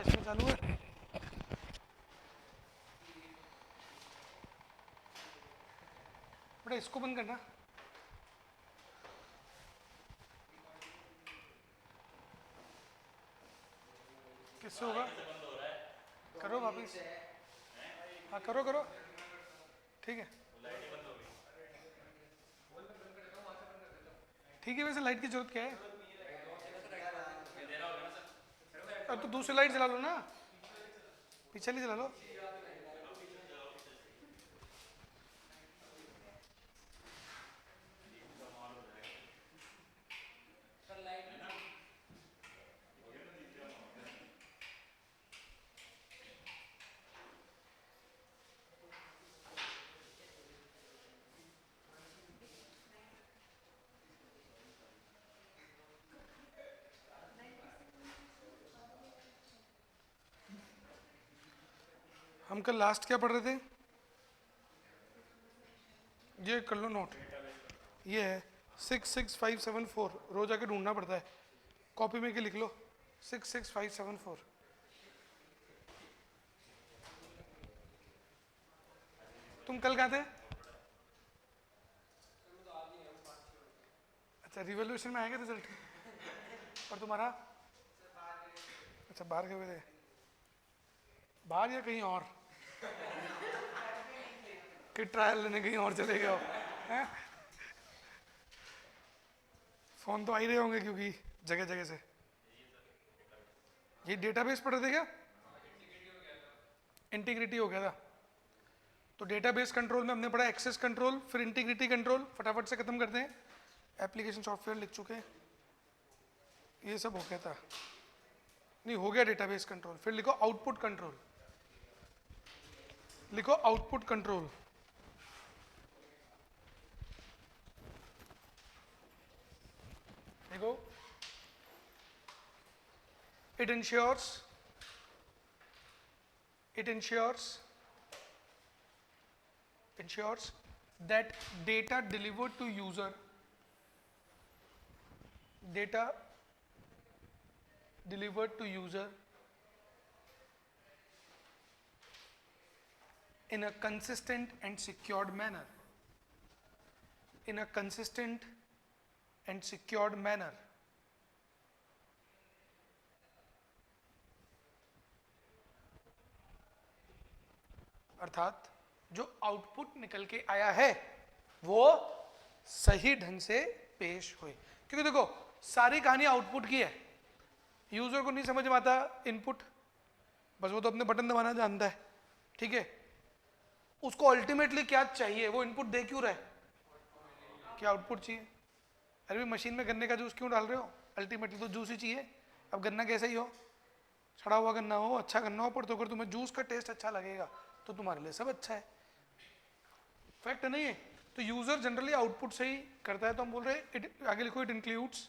Flash में चालू है। बेटा इसको बंद करना। किससे होगा? करो वापिस। हाँ करो करो, ठीक है ठीक है। वैसे लाइट की जरूरत क्या है? अब तो दूसरी लाइट जला लो ना, पीछे वाली जला लो। हम कल लास्ट क्या पढ़ रहे थे? ये कर लो नोट, ये है 66574। रोज आके ढूंढना पड़ता है, कॉपी में के लिख लो 66574। तुम कल कहाँ थे? अच्छा रिवोल्यूशन में आएगा रिजल्ट। और तुम्हारा? अच्छा बाहर गए हुए थे, बाहर या कहीं और? कि ट्रायल लेने कहीं और चले गए हो हैं? फोन तो आ ही रहे होंगे क्योंकि जगह जगह से। ये डेटाबेस पढ़ रहे थे क्या? इंटीग्रिटी हो गया था। तो डेटाबेस कंट्रोल में हमने पढ़ा एक्सेस कंट्रोल, फिर इंटीग्रिटी कंट्रोल। फटाफट से खत्म करते हैं। एप्लीकेशन सॉफ्टवेयर लिख चुके हैं, ये सब हो गया था। नहीं हो गया डेटाबेस कंट्रोल। फिर लिखो आउटपुट कंट्रोल, लिखो आउटपुट कंट्रोल। देखो it ensures that data delivered to user in a consistent and secured manner, अर्थात जो आउटपुट निकल के आया है वो सही ढंग से पेश हुए। क्योंकि देखो सारी कहानी आउटपुट की है, यूजर को नहीं समझ में आता इनपुट, बस वो तो अपने बटन दबाना जानता है, ठीक है। उसको अल्टीमेटली क्या चाहिए, वो इनपुट दे क्यों रहा है? क्या आउटपुट चाहिए? अरे भी मशीन में गन्ने का जूस क्यों डाल रहे हो? अल्टीमेटली तो जूस ही चाहिए। अब गन्ना कैसा ही हो, सड़ा हुआ गन्ना हो, अच्छा गन्ना हो, पर तो अगर तुम्हें जूस का टेस्ट अच्छा लगेगा तो तुम्हारे लिए सब अच्छा है। फैक्ट नहीं है? तो यूजर जनरली आउटपुट से ही करता है। तो हम बोल रहे हैं आगे लिखो, इट इंक्लूड्स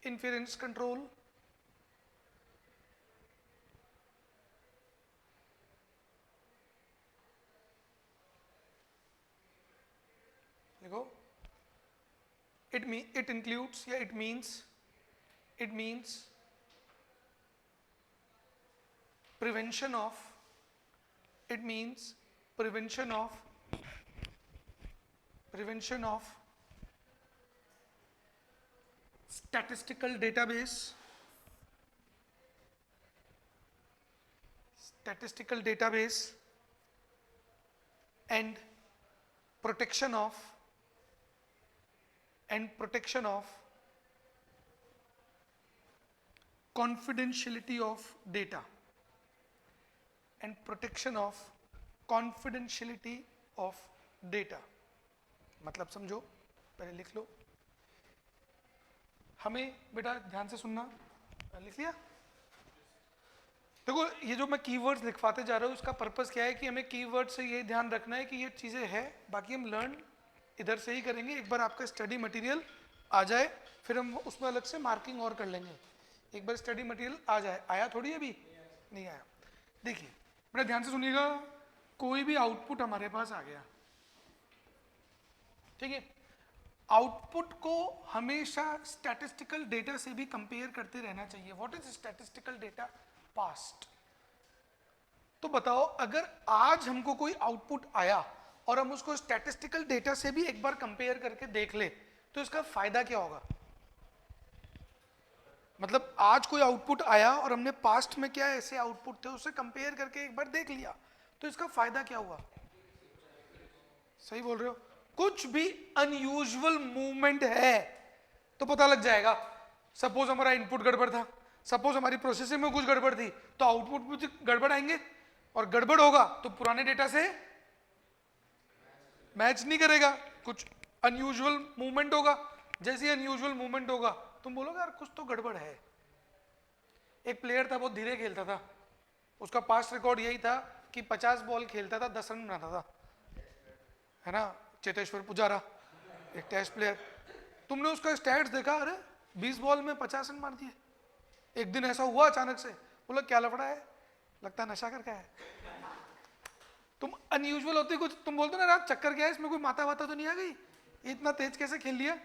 inference control, देखो it means prevention of statistical database and protection of confidentiality of data मतलब समझो, पहले लिख लो। हमें बेटा ध्यान से सुनना, लिख लिया? देखो ये जो मैं कीवर्ड्स लिखवाते जा रहा हूँ इसका पर्पस क्या है कि हमें कीवर्ड से ये ध्यान रखना है कि ये चीज़ें हैं, बाकी हम लर्न इधर से ही करेंगे। एक बार आपका स्टडी मटेरियल आ जाए फिर हम उसमें अलग से मार्किंग और कर लेंगे। एक बार स्टडी मटेरियल आ जाए, आया थोड़ी अभी नहीं आया। देखिए बेटा ध्यान से सुनिएगा, कोई भी आउटपुट हमारे पास आ गया, ठीक है। आउटपुट को हमेशा स्टैटिस्टिकल डेटा से भी कंपेयर करते रहना चाहिए। What is statistical data? Past. तो बताओ, अगर आज हमको कोई आउटपुट आया और हम उसको स्टैटिस्टिकल डेटा से भी एक बार कंपेयर करके देख ले, तो इसका फायदा क्या होगा? मतलब आज कोई आउटपुट आया और हमने पास्ट में क्या ऐसे आउटपुट थे उससे कंपेयर करके एक बार देख लिया, तो इसका फायदा क्या हुआ? सही बोल रहे हो। कुछ भी अनयूजुअल मूवमेंट है तो पता लग जाएगा। सपोज हमारा इनपुट गड़बड़ था, सपोज हमारी प्रोसेसिंग में कुछ गड़बड़ थी, तो आउटपुट में गड़बड़ आएंगे, और गड़बड़ होगा तो पुराने डेटा से मैच नहीं करेगा, कुछ अनयूजुअल मूवमेंट होगा। जैसे अनयूजुअल मूवमेंट होगा तुम बोलोगे यार कुछ तो गड़बड़ है। एक प्लेयर था, बहुत धीरे खेलता था, उसका पास्ट रिकॉर्ड यही था कि 50 बॉल खेलता था, 10 रन बनाता था, है ना, चेतेश्वर पुजारा, एक टेस्ट प्लेयर। तुमने उसका स्टैट्स देखा, अरे 20 बॉल में 50 रन मार दिए। एक दिन ऐसा हुआ अचानक से, बोला क्या लफड़ा है, लगता है नशा करके है। तुम अनयूजुअल होती कुछ, तुम बोलते ना रात चक्कर क्या है, इसमें कोई माता वाता तो नहीं आ गई, इतना तेज कैसे खेल लिया।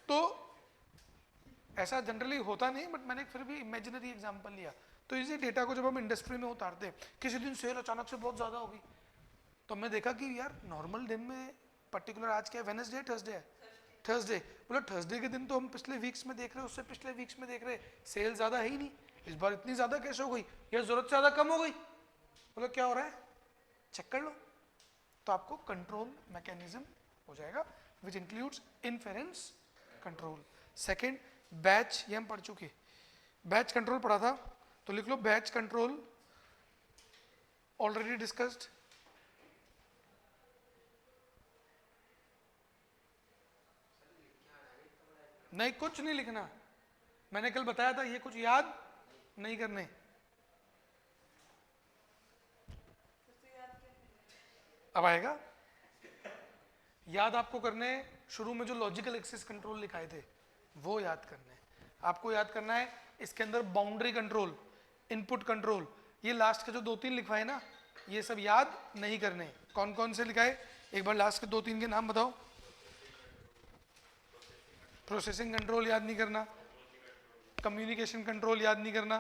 तो ऐसा जनरली होता नहीं, बट मैंने फिर भी इमेजिनरी एग्जांपल लिया। तो इसी डेटा को जब हम इंडस्ट्री में उतारते हैं, किसी दिन सेल अचानक से बहुत ज्यादा होगी, तो हमने देखा कि यार नॉर्मल दिन में पर्टिकुलर आज क्या है, वेडनेसडे, थर्सडे है, थर्सडे, बोला थर्सडे के दिन तो हम पिछले वीक्स में देख रहे हैं, उससे पिछले वीक्स में देख रहे हैं, सेल ज्यादा है ही नहीं, इस बार इतनी ज्यादा कैसे हो गई, या जरूरत से ज्यादा कम हो गई। बोला क्या हो रहा है, चेक कर लो। तो आपको कंट्रोल मैकेनिज्म हो जाएगा, which includes inference control. Second, batch, ये हम पढ़ चुके, बैच कंट्रोल पढ़ा था, तो लिख लो बैच कंट्रोल, ऑलरेडी डिस्कस्ड। नहीं, कुछ नहीं लिखना, मैंने कल बताया था, ये कुछ याद नहीं करने। अब आएगा याद, आपको करने शुरू में जो लॉजिकल एक्सेस कंट्रोल लिखाए थे वो याद करने। आपको याद करना है इसके अंदर बाउंड्री कंट्रोल, इनपुट कंट्रोल, ये लास्ट के जो 2-3 लिखवाए ना, ये सब याद नहीं करने। कौन कौन से लिखाए, एक बार लास्ट के 2-3 के नाम बताओ। प्रोसेसिंग कंट्रोल याद नहीं करना, कम्युनिकेशन कंट्रोल याद नहीं करना,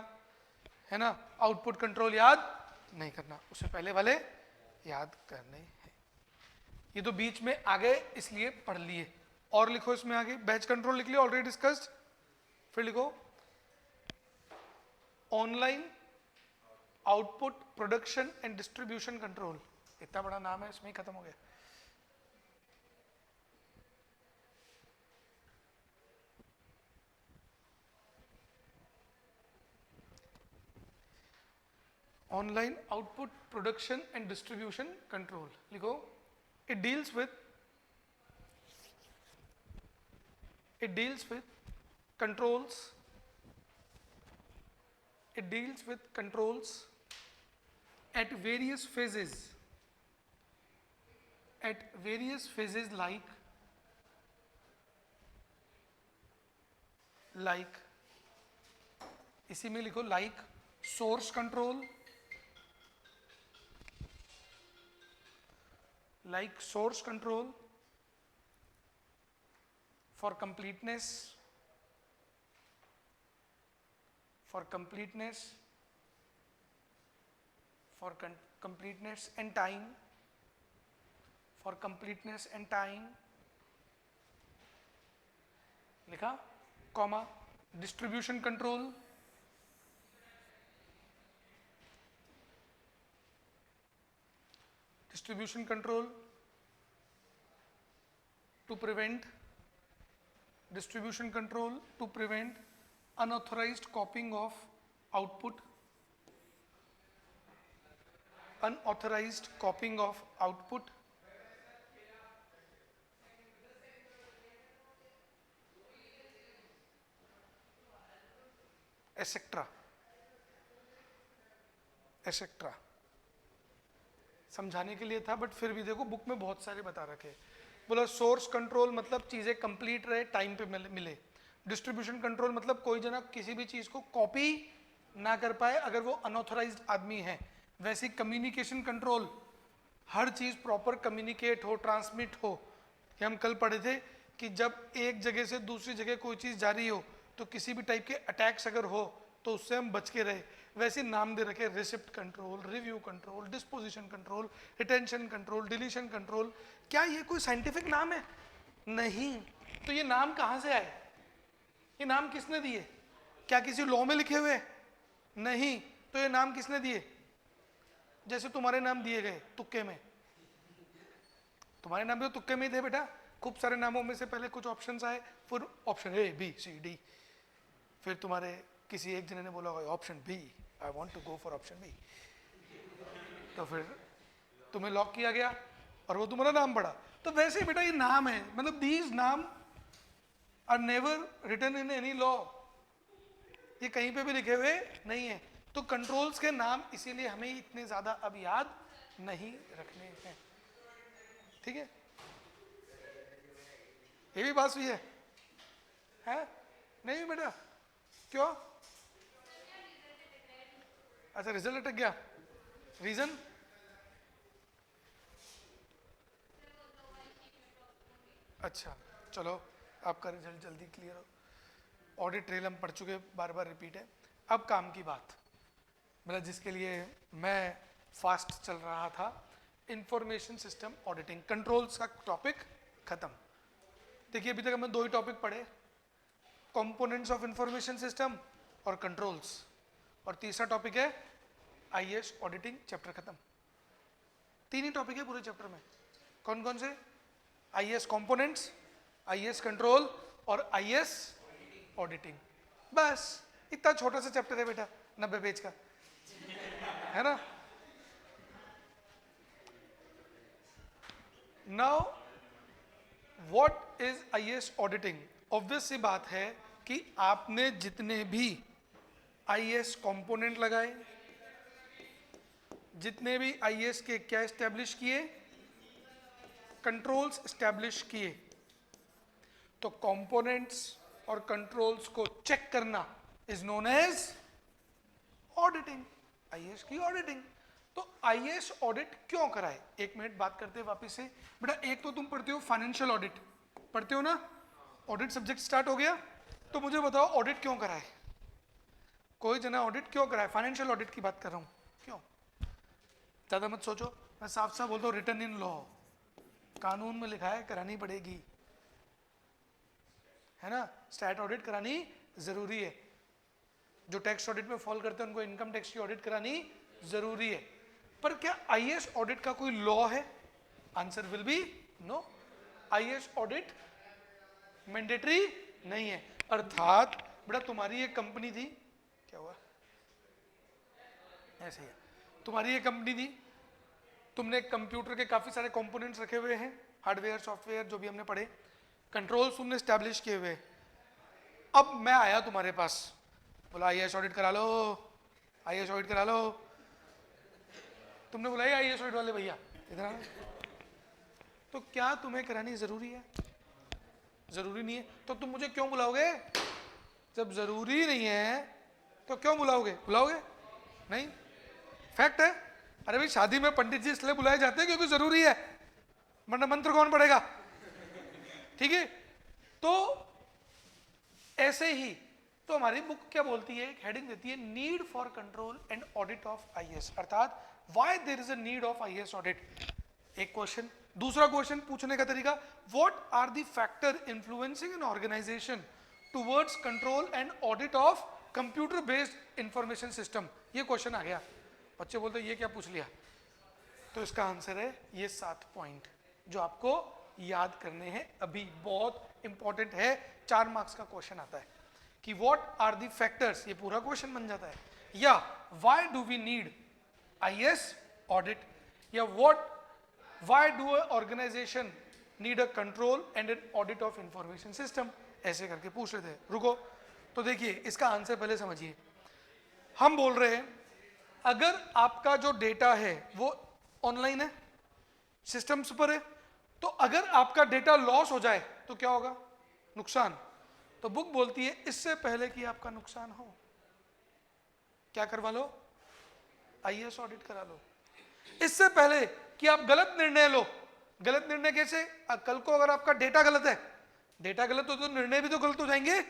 है ना, आउटपुट कंट्रोल याद नहीं करना, उससे पहले वाले याद करने हैं। ये तो बीच में आ गए इसलिए पढ़ लिए। और लिखो इसमें आगे, बैच कंट्रोल लिख लिया, ऑलरेडी डिस्कस्ड। फिर लिखो online output production and distribution control. इतना बड़ा नाम है, इसमें ही खत्म हो गया। Online output production and distribution control लिखो। It deals with controls, it deals with controls at various phases like इसी में लिखो like source control, for completeness, completeness and time, लिखा, comma, distribution control, to prevent unauthorized copying of output, etcetera. समझाने के लिए था, but फिर भी देखो बुक में बहुत सारे बता रखे। बोला सोर्स कंट्रोल मतलब चीजें कंप्लीट रहे, टाइम पे मिले। डिस्ट्रीब्यूशन कंट्रोल मतलब कोई जना किसी भी चीज को कॉपी ना कर पाए अगर वो अनऑथराइज्ड आदमी है। वैसे कम्युनिकेशन कंट्रोल, हर चीज प्रॉपर कम्युनिकेट हो, ट्रांसमिट हो, कि हम कल पढ़े थे कि जब एक जगह से दूसरी जगह कोई चीज़ जा रही हो तो किसी भी टाइप के अटैक्स अगर हो तो उससे हम बच के रहे। वैसे नाम दे रखे receipt control, review control, disposition control, retention control, deletion control. क्या ये कोई साइंटिफिक नाम है? नहीं। तो ये नाम कहाँ से आए? ये नाम किसने दिए? क्या किसी लॉ में लिखे हुए? नहीं। तो ये नाम किसने दिए? जैसे तुम्हारे नाम दिए गए तुक्के में, तुम्हारे नाम भी तो तुक्के में ही थे बेटा। खूब सारे नामों में से पहले कुछ ऑप्शंस आए, फिर option A B C D, फिर तुम्हारे किसी एक जने ने बोला option B, I want to go for option B, तो फिर तुम्हें लॉक किया गया और वो तुम्हारा नाम पड़ा। तो वैसे बेटा ये नाम है, मतलब दीज नाम are never written in any law, ये कहीं पे भी लिखे हुए नहीं है। तो कंट्रोल्स के नाम इसीलिए हमें इतने ज्यादा अब याद नहीं रखने हैं, ठीक है? ये भी बात हुई है? नहीं बेटा, क्यों? अच्छा रिजल्ट अटक गया, रीजन? अच्छा चलो आपका रिजल्ट जल्दी क्लियर हो। ऑडिट ट्रेल हम पढ़ चुके, बार बार रिपीट है। अब काम की बात, मतलब जिसके लिए मैं फास्ट चल रहा था, इंफॉर्मेशन सिस्टम ऑडिटिंग, कंट्रोल्स का टॉपिक खत्म। देखिए अभी तक हमने दो ही टॉपिक पढ़े, कंपोनेंट्स ऑफ इंफॉर्मेशन सिस्टम और कंट्रोल्स, और तीसरा टॉपिक है आईएएस ऑडिटिंग, चैप्टर खत्म। तीन ही टॉपिक है पूरे चैप्टर में। कौन कौन से? आईएएस कंपोनेंट्स, आईएएस कंट्रोल और आईएएस ऑडिटिंग। बस इतना छोटा सा चैप्टर है बेटा, 90 पेज का, है ना? Now what is IAS auditing? Obvious सी बात है कि आपने जितने भी आईएएस कंपोनेंट लगाए, जितने भी आईएएस के क्या एस्टेब्लिश किए, कंट्रोल्स एस्टेब्लिश किए, तो कंपोनेंट्स और कंट्रोल्स को चेक करना is known as auditing, IAS की ऑडिटिंग। तो आईएएस ऑडिट क्यों कराए? एक मिनट बात करते हैं वापस से बेटा। एक तो तुम पढ़ते हो फाइनेंशियल ऑडिट, पढ़ते हो ना, ऑडिट सब्जेक्ट स्टार्ट हो गया, तो मुझे बताओ ऑडिट क्यों कराए? कोई जना ऑडिट क्यों कराए? फाइनेंशियल ऑडिट की बात कर रहा हूं, क्यों? ज्यादा मत सोचो, मैं साफ साफ बोलता हूँ, रिटन इन लॉ, कानून में लिखा है करानी पड़ेगी, है ना? स्टैट ऑडिट करानी जरूरी है। जो टैक्स ऑडिट में फॉल करते हैं उनको इनकम टैक्स की ऑडिट करानी जरूरी है। पर क्या आईएएस ऑडिट का कोई लॉ है? Answer will be no. IAS audit mandatory नहीं है। अर्थात बेटा तुम्हारी एक कंपनी थी, क्या हुआ? ऐसे ही है, तुम्हारी एक कंपनी थी, तुमने कंप्यूटर के काफी सारे कंपोनेंट्स रखे हुए हैं, हार्डवेयर सॉफ्टवेयर जो भी हमने पढ़े, कंट्रोल्स तुमने एस्टैब्लिश किए हुए। अब मैं आया तुम्हारे पास, बोला आईएएस ऑडिट करा लो, आईएएस ऑडिट करा लो। तुमने बोला आईएएस ऑडिट वाले भैया इधर आना, तो क्या तुम्हें करानी जरूरी है? जरूरी नहीं है। तो तुम मुझे क्यों बुलाओगे? जब जरूरी नहीं है तो क्यों बुलाओगे? बुलाओगे नहीं, फैक्ट है। अरे भाई शादी में पंडित जी इसलिए बुलाए जाते हैं क्योंकि जरूरी है, वरना मंत्र कौन पढ़ेगा? ठीक है। तो ऐसे ही तो हमारी बुक क्या बोलती है, एक हेडिंग देती है, need for control and audit of IAS, अर्थात why there is a need of IAS audit. एक क्वेश्चन। दूसरा क्वेश्चन पूछने का तरीका, what are the factor influencing an organisation towards control and audit of computer based information system. ये question आ गया, बच्चे बोलते ये क्या पूछ लिया? तो इसका आंसर है ये 7 पॉइंट जो आपको याद करने हैं अभी, बहुत इंपॉर्टेंट है, 4 मार्क्स का क्वेश्चन आता है कि व्हाट आर द फैक्टर्स, ये पूरा क्वेश्चन बन जाता है, या why do we need IAS audit, या why do a organisation need a control and an audit of information system, ऐसे करके पूछ रहे थे। रुको, तो देखिए इसका आंसर पहले समझिए। हम बोल रहे हैं अगर आपका जो डेटा है वो ऑनलाइन है, सिस्टम्स पर है, तो अगर आपका डेटा लॉस हो जाए तो क्या होगा? नुकसान। तो बुक बोलती है इससे पहले कि आपका नुकसान हो, क्या करवा लो? आईएएस ऑडिट करा लो। इससे पहले कि आप गलत निर्णय लो, गलत निर्णय कैसे? कल को अगर आपका डेटा गलत है, डेटा गलत हो तो निर्णय भी तो गलत हो जाएंगे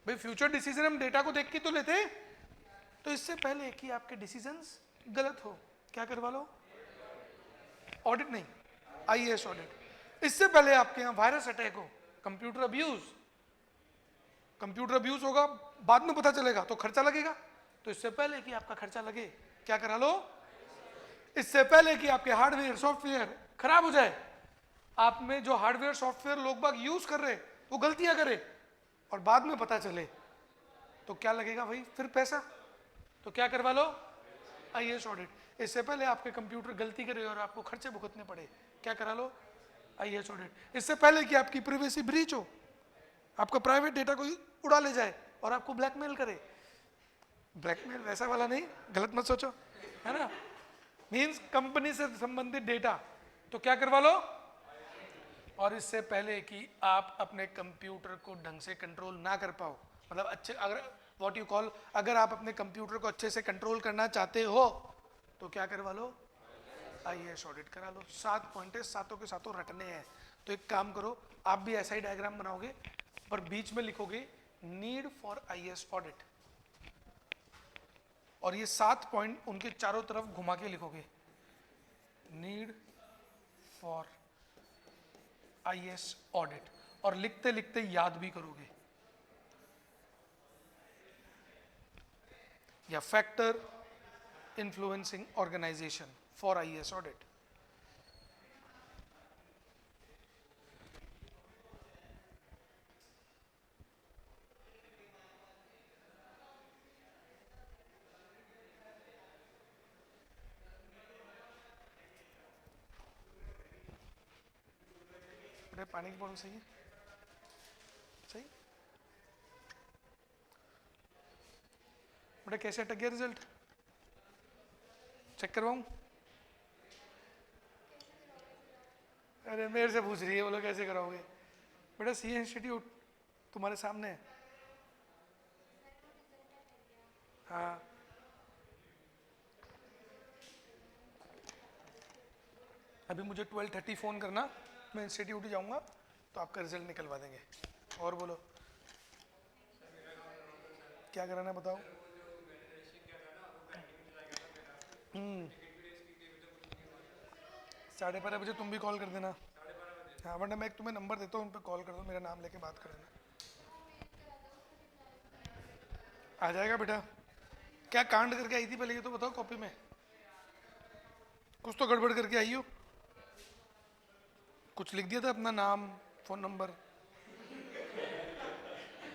भाई। फ्यूचर डिसीजन हम डेटा को देख के तो लेते हैं। तो इससे पहले कि आपके डिसीजंस गलत हो, क्या करवा लो? ऑडिट नहीं, आईएएस ऑडिट। इससे पहले आपके यहाँ वायरस अटैक हो, कंप्यूटर अब्यूज, कंप्यूटर अब्यूज होगा, बाद में पता चलेगा तो खर्चा लगेगा। तो इससे पहले कि आपका खर्चा लगे, क्या करा लो? इससे पहले कि आपके हार्डवेयर सॉफ्टवेयर खराब हो जाए, आप में जो हार्डवेयर सॉफ्टवेयर लोग बाग यूज कर रहे वो गलतियां करे और बाद में पता चले तो क्या लगेगा भाई? फिर पैसा। तो क्या करवा लो? IAS audit. इससे पहले आपके कंप्यूटर गलती करे और आपको खर्चे भुगतने पड़े, क्या करा लो? IAS audit. इससे पहले कि आपकी प्राइवेसी ब्रीच हो, आपका प्राइवेट डेटा कोई उड़ा ले जाए और आपको ब्लैकमेल करे, ब्लैकमेल वैसा वाला नहीं, गलत मत सोचो, है ना, मींस कंपनी से संबंधित डेटा, तो क्या करवा लो? और इससे पहले कि आप अपने कंप्यूटर को ढंग से कंट्रोल ना कर पाओ, मतलब अच्छे, अगर व्हाट यू कॉल, अगर आप अपने कंप्यूटर को अच्छे से कंट्रोल करना चाहते हो तो क्या करवा लो? आईएएस ऑडिट करा लो। 7 पॉइंट है, सातों के सातों रटने हैं। तो एक काम करो, आप भी ऐसा ही डायग्राम बनाओगे पर बीच में लिखोगे नीड फॉर आईएएस ऑडिट, और ये 7 पॉइंट उनके चारों तरफ घुमा के लिखोगे, नीड फॉर आईएएस ऑडिट, और लिखते लिखते याद भी करोगे, या factor influencing organisation for IAS audit. पानी की बोतल सही है? सही बेटा। कैसे अटक गया रिजल्ट? चेक करवाऊं? अरे मेरे से पूछ रही है, बोलो कैसे कराओगे? बेटा सी इंस्टीट्यूट तुम्हारे सामने है। हाँ, अभी मुझे 12:30 फ़ोन करना, मैं इंस्टीट्यूट ही जाऊंगा तो आपका रिजल्ट निकलवा देंगे। और बोलो क्या कराना है, बताओ। 12:30 बजे तुम भी कॉल कर देना। हाँ, वरना मैं एक तुम्हें नंबर देता हूँ, उन पर कॉल कर दो, मेरा नाम लेके बात कर लेना। आ जाएगा बेटा। क्या कांड करके आई थी पहले ये तो बताओ, कॉपी में कुछ तो गड़बड़ करके आई हो। कुछ लिख दिया था, अपना नाम, फ़ोन नंबर,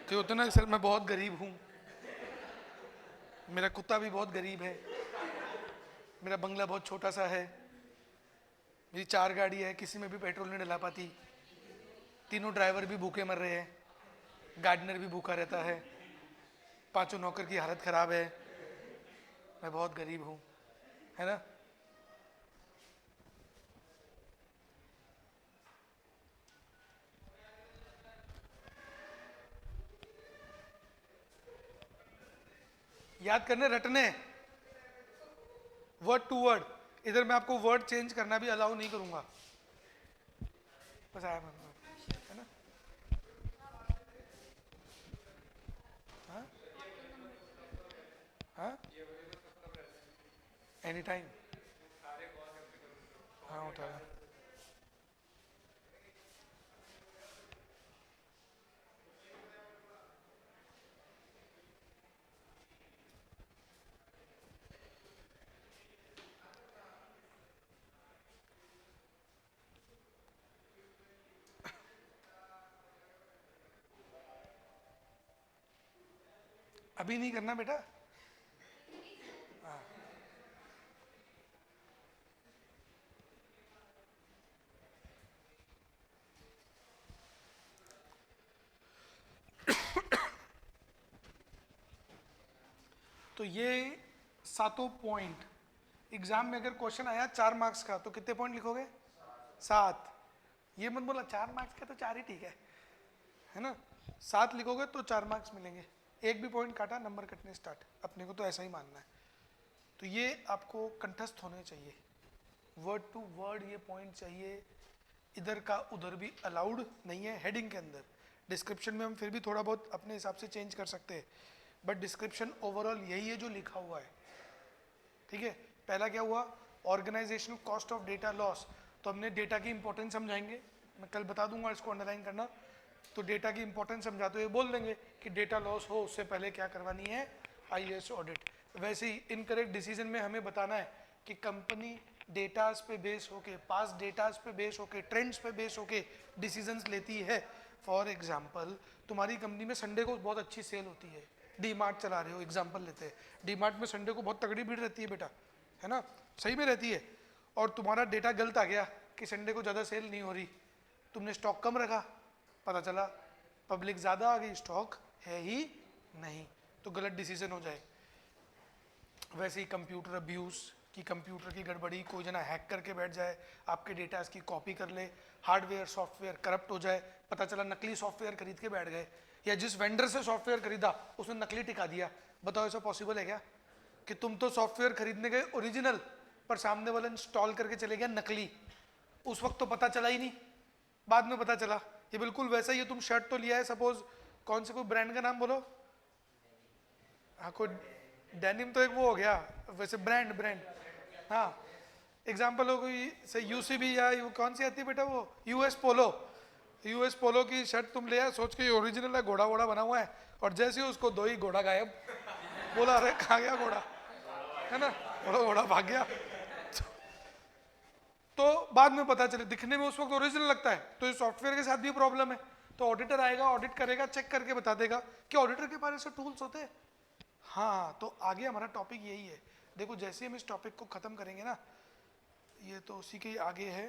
तो होता ना सर मैं बहुत गरीब हूँ, मेरा कुत्ता भी बहुत गरीब है, मेरा बंगला बहुत छोटा सा है, मेरी 4 गाड़ी है, किसी में भी पेट्रोल नहीं डला पाती, तीनों ड्राइवर भी भूखे मर रहे हैं, गार्डनर भी भूखा रहता है, 5 नौकर की हालत ख़राब है, मैं बहुत गरीब हूँ, है ना। याद करने, रटने, वर्ड टू वर्ड। इधर मैं आपको वर्ड चेंज करना भी अलाउ नहीं करूंगा, बस आया है ना। हाँ हाँ, एनी टाइम। हाँ उठा है। अभी नहीं करना बेटा। हाँ। तो ये 7 पॉइंट एग्जाम में अगर क्वेश्चन आया 4 मार्क्स का तो कितने पॉइंट लिखोगे? 7। ये मत बोला 4 मार्क्स का तो 4 ही ठीक है ना। 7 लिखोगे तो 4 मार्क्स मिलेंगे। एक भी पॉइंट काटा नंबर कटने स्टार्ट, अपने को तो ऐसा ही मानना है। तो ये आपको कंठस्थ होने चाहिए। वर्ड टू वर्ड ये पॉइंट चाहिए, इधर का उधर भी अलाउड नहीं है हेडिंग के अंदर। डिस्क्रिप्शन में हम फिर भी थोड़ा बहुत अपने हिसाब से चेंज कर सकते हैं, बट डिस्क्रिप्शन ओवरऑल यही है जो लिखा हुआ है, ठीक है। पहला क्या हुआ, organisational cost of data loss, तो हमने डेटा की इंपॉर्टेंस समझाएंगे, मैं कल बता दूंगा इसको अंडरलाइन करना। तो डेटा की इंपॉर्टेंस समझाते हुए बोल देंगे कि डेटा लॉस हो उससे पहले क्या करवानी है, आईएएस ऑडिट। वैसे ही इनकरेक्ट डिसीजन में हमें बताना है कि कंपनी डेटास पे बेस होके, पास डेटास पे बेस होके, ट्रेंड्स पे बेस होके डिसीजंस लेती है। फॉर एग्जांपल तुम्हारी कंपनी में संडे को बहुत अच्छी सेल होती है, डी मार्ट चला रहे हो, एग्जांपल लेते हैं, डी मार्ट में संडे को बहुत तगड़ी भीड़ रहती है बेटा, है ना, सही में रहती है। और तुम्हारा डेटा गलत आ गया कि संडे को ज़्यादा सेल नहीं हो रही, तुमने स्टॉक कम रखा, पता चला पब्लिक ज़्यादा आ गई, स्टॉक है ही नहीं, तो गलत डिसीजन हो जाए। वैसे ही कंप्यूटर अब्यूज़ कि कंप्यूटर की गड़बड़ी, कोई जना हैक करके बैठ जाए, आपके डेटा की कॉपी कर ले, हार्डवेयर सॉफ्टवेयर करप्ट हो जाए, पता चला नकली सॉफ्टवेयर खरीद के बैठ गए, या जिस वेंडर से सॉफ्टवेयर खरीदा उसने नकली टिका दिया। बताओ ऐसा पॉसिबल है क्या कि तुम तो सॉफ्टवेयर खरीदने गए ओरिजिनल, पर सामने वाला इंस्टॉल करके चले गया नकली, उस वक्त तो पता चला ही नहीं, बाद में पता चला। ये बिल्कुल वैसा ही है, तुम शर्ट तो लिया है, सपोज कौन से कोई ब्रांड का नाम बोलो, हाँ कोई डेनिम तो एक वो हो गया, वैसे ब्रांड हाँ, एग्जाम्पल हो कोई से यूसीबी या कौन सी आती है बेटा वो यूएस पोलो की शर्ट तुम ले आए, सोच के ओरिजिनल है, घोड़ा वोड़ा बना हुआ है, और जैसे ही उसको दो ही घोड़ा गायब, बोला अरे कहाँ गया घोड़ा, है ना, घोड़ा भाग गया। तो बाद में पता चले, दिखने में उस वक्त ओरिजिनल लगता है, तो इस सॉफ्टवेयर के साथ भी प्रॉब्लम है। तो ऑडिटर आएगा, ऑडिट करेगा, चेक करके बता देगा कि ऑडिटर के पास ऐसे टूल्स होते हैं। हाँ, तो आगे हमारा टॉपिक यही है। देखो जैसे हम इस टॉपिक को खत्म करेंगे ना, ये तो उसी के आगे है,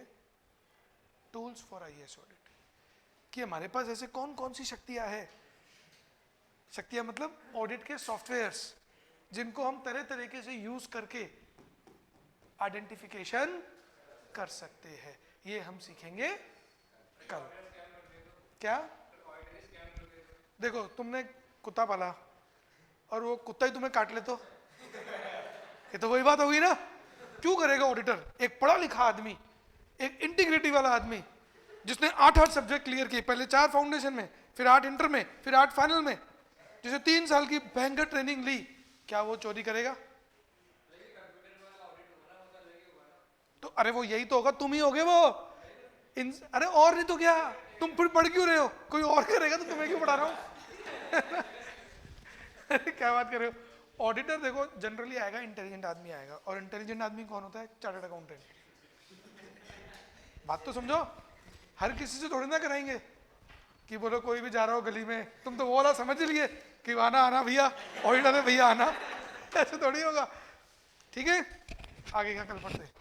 टूल्स फॉर आईएएस ऑडिट, कि हमारे पास ऐसे कौन कौन सी शक्तियां हैं। शक्तियां मतलब ऑडिट के सॉफ्टवेयर्स, जिनको हम तरह तरीके से यूज करके आइडेंटिफिकेशन कर सकते हैं। ये हम सीखेंगे कल। क्या देखो, तुमने कुत्ता पाला और वो कुत्ता ही तुम्हें काट ले, तो ये तो वही बात होगी ना। क्यों करेगा ऑडिटर? एक पढ़ा लिखा आदमी, एक इंटीग्रिटी वाला आदमी, जिसने 8 सब्जेक्ट क्लियर किए, पहले 4 फाउंडेशन में, फिर 8 इंटर में, फिर 8 फाइनल में, जिसे 3 साल की भयंकर ट्रेनिंग ली, क्या वो चोरी करेगा? तो अरे वो यही तो होगा, तुम ही होगे वो। अरे और नहीं तो क्या, तुम फिर पढ़ क्यों रहे हो? कोई और करेगा तो तुम्हें क्यों पढ़ा रहा हूं? क्या बात कर रहे हो? ऑडिटर देखो जनरली आएगा, इंटेलिजेंट आदमी आएगा, और इंटेलिजेंट आदमी कौन होता है? Chartered accountant. बात तो समझो, हर किसी से थोड़ी ना कराएंगे कि बोलो कोई भी जा रहा हो गली में, तुम तो वो वाला समझ लिए कि आना आना भैया, ऑडिटर है भैया आना, ऐसे थोड़ी होगा। ठीक है, आगे का कल पढ़ते हैं।